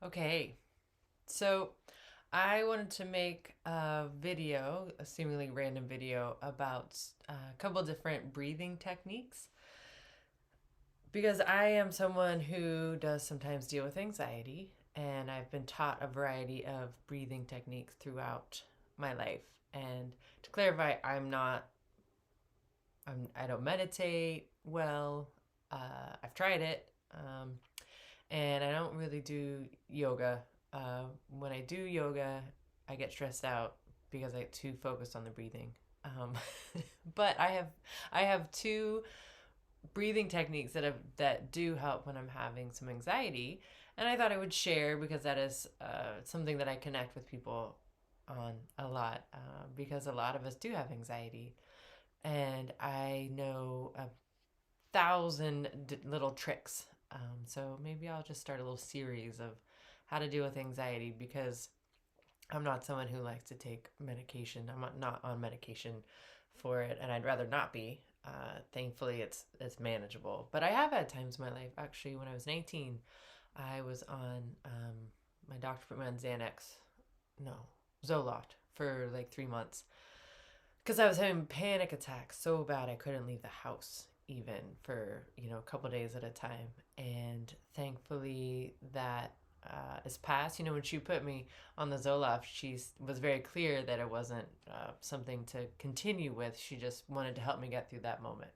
Okay, so I wanted to make a video, a seemingly random video, about a couple different breathing techniques because I am someone who does sometimes deal with anxiety, and I've been taught a variety of breathing techniques throughout my life. And to clarify, I don't meditate well. I've tried it, and I don't really do yoga. When I do yoga, I get stressed out because I get too focused on the breathing. Um, but I have two breathing techniques that do help when I'm having some anxiety, and I thought I would share because that is something that I connect with people on a lot, because a lot of us do have anxiety, and I know a thousand little tricks. So maybe I'll just start a little series of how to deal with anxiety because I'm not someone who likes to take medication. I'm not on medication for it, and I'd rather not be. Thankfully, it's manageable. But I have had times in my life. Actually, when I was 19, I was on my doctor put me on Xanax, no, Zoloft for like 3 months because I was having panic attacks so bad I couldn't leave the house even for a couple days at a time. And thankfully that is past. When she put me on the Zoloft, she was very clear that it wasn't something to continue with. She just wanted to help me get through that moment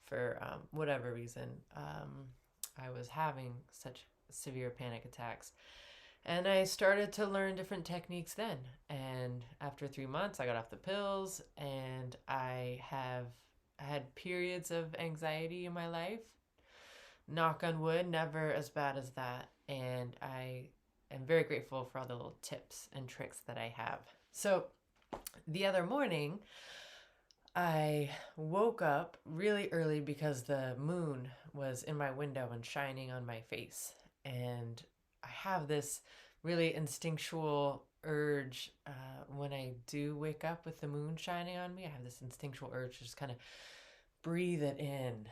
for whatever reason. I was having such severe panic attacks, and I started to learn different techniques then. And after 3 months, I got off the pills, and I had periods of anxiety in my life. Knock on wood, never as bad as that. And I am very grateful for all the little tips and tricks that I have. So the other morning, I woke up really early because the moon was in my window and shining on my face. And I have this really instinctual urge when I do wake up with the moon shining on me. I have this instinctual urge to just kind of breathe it in,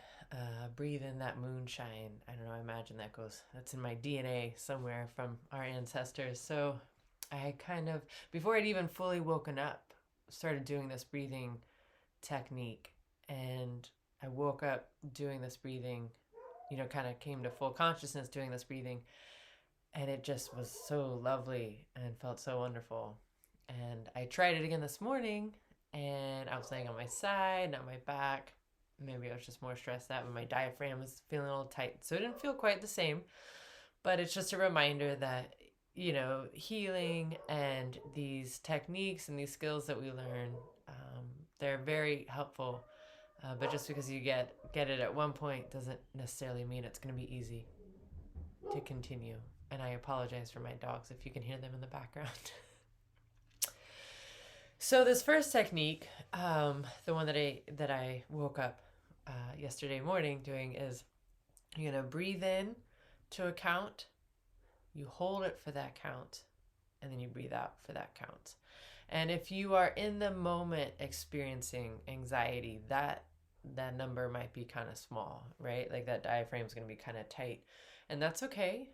breathe in that moonshine. I don't know, I imagine that's in my DNA somewhere from our ancestors. So I kind of, before I'd even fully woken up, started doing this breathing technique. And I woke up doing this breathing, kind of came to full consciousness doing this breathing. And it just was so lovely and felt so wonderful. And I tried it again this morning, and I was laying on my side, not my back. Maybe I was just more stressed out, but my diaphragm was feeling a little tight. So it didn't feel quite the same. But it's just a reminder that, healing and these techniques and these skills that we learn, they're very helpful. But just because you get it at one point doesn't necessarily mean it's going to be easy to continue. And I apologize for my dogs if you can hear them in the background. So this first technique, the one that I woke up yesterday morning doing is you're gonna breathe in to a count, you hold it for that count, and then you breathe out for that count. And if you are in the moment experiencing anxiety, that number might be kind of small, right? Like that diaphragm is going to be kind of tight, and that's okay.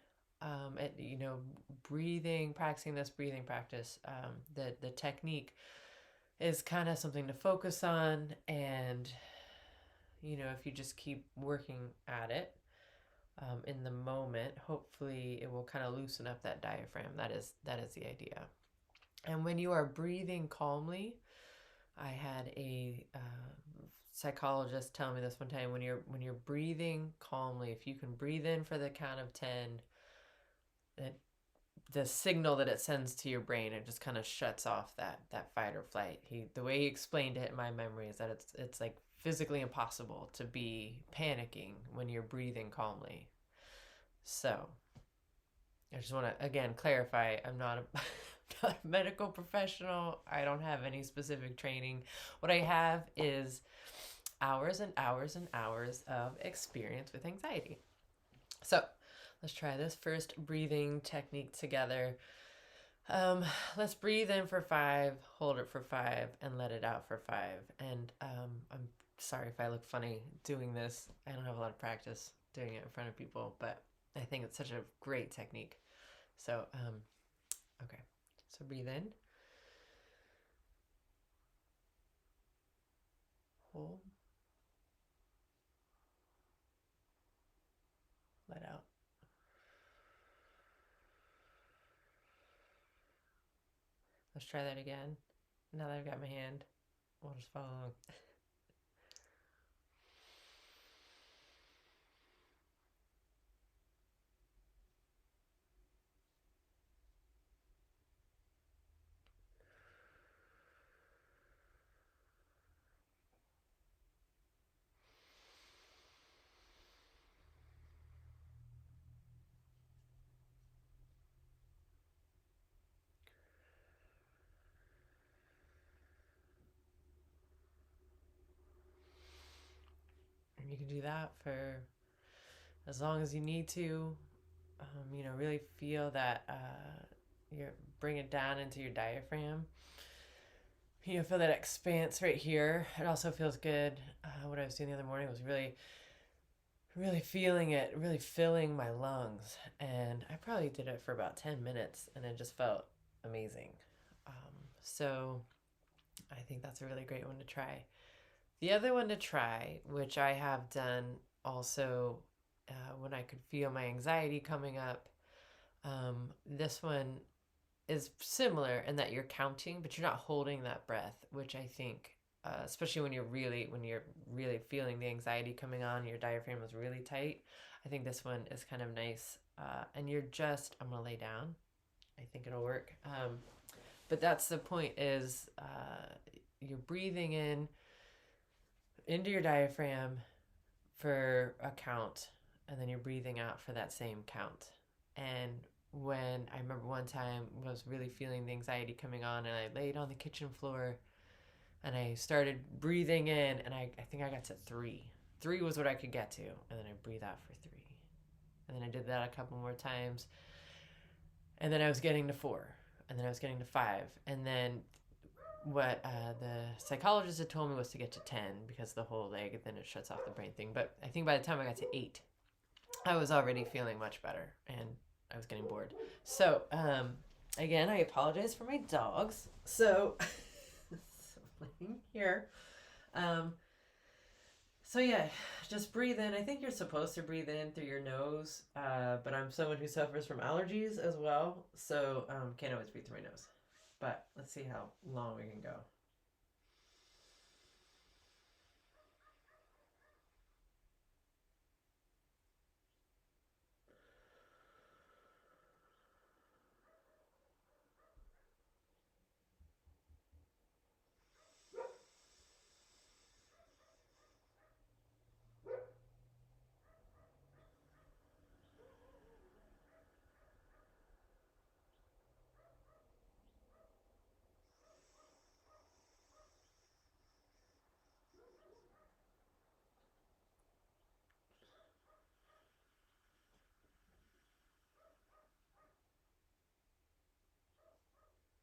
Breathing, practicing this breathing practice, the technique is kind of something to focus on, and if you just keep working at it in the moment, hopefully it will kind of loosen up that diaphragm. That is the idea. And when you are breathing calmly, I had a psychologist tell me this one time. When you're breathing calmly, if you can breathe in for the count of 10, it, the signal that it sends to your brain, it just kind of shuts off that fight or flight. The way he explained it in my memory is that it's like physically impossible to be panicking when you're breathing calmly. So I just want to again clarify, I'm not a not a medical professional. I don't have any specific training. What I have is hours and hours and hours of experience with anxiety. So let's try this first breathing technique together. Let's breathe in for 5, hold it for 5, and let it out for 5. And I'm sorry if I look funny doing this. I don't have a lot of practice doing it in front of people, but I think it's such a great technique. So, okay. So breathe in. Hold. Let out. Let's try that again. Now that I've got my hand, we'll just follow along. And you can do that for as long as you need to. Really feel that you're bring it down into your diaphragm. Feel that expanse right here. It also feels good. What I was doing the other morning was really feeling it, really filling my lungs. And I probably did it for about 10 minutes and it just felt amazing. So I think that's a really great one to try. The other one to try, which I have done also when I could feel my anxiety coming up, this one is similar in that you're counting, but you're not holding that breath, which I think, especially when you're really feeling the anxiety coming on, your diaphragm is really tight. I think this one is kind of nice. And I'm gonna lay down. I think it'll work. But that's the point is you're breathing in into your diaphragm for a count, and then you're breathing out for that same count. And when I remember one time I was really feeling the anxiety coming on, and I laid on the kitchen floor and I started breathing in, and I think I got to 3. 3 was what I could get to, and then I breathe out for 3. And then I did that a couple more times. And then I was getting to 4, and then I was getting to 5, and then what the psychologist had told me was to get to 10 because the whole leg, then it shuts off the brain thing. But I think by the time I got to 8, I was already feeling much better and I was getting bored. So, again, I apologize for my dogs. So, laying here. So yeah, just breathe in. I think you're supposed to breathe in through your nose, but I'm someone who suffers from allergies as well, so can't always breathe through my nose. But let's see how long we can go.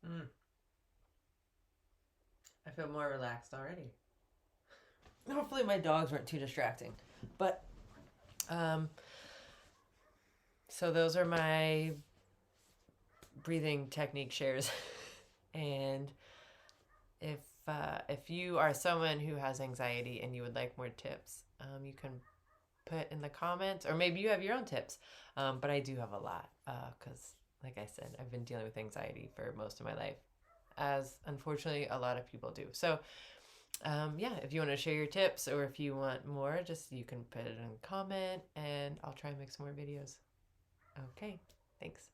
Mm, I feel more relaxed already. Hopefully my dogs weren't too distracting. But so those are my breathing technique shares. And if you are someone who has anxiety and you would like more tips, you can put in the comments, or maybe you have your own tips. But I do have a lot because, like I said, I've been dealing with anxiety for most of my life, as unfortunately a lot of people do. So, yeah, if you want to share your tips or if you want more, just you can put it in a comment and I'll try and make some more videos. Okay, thanks.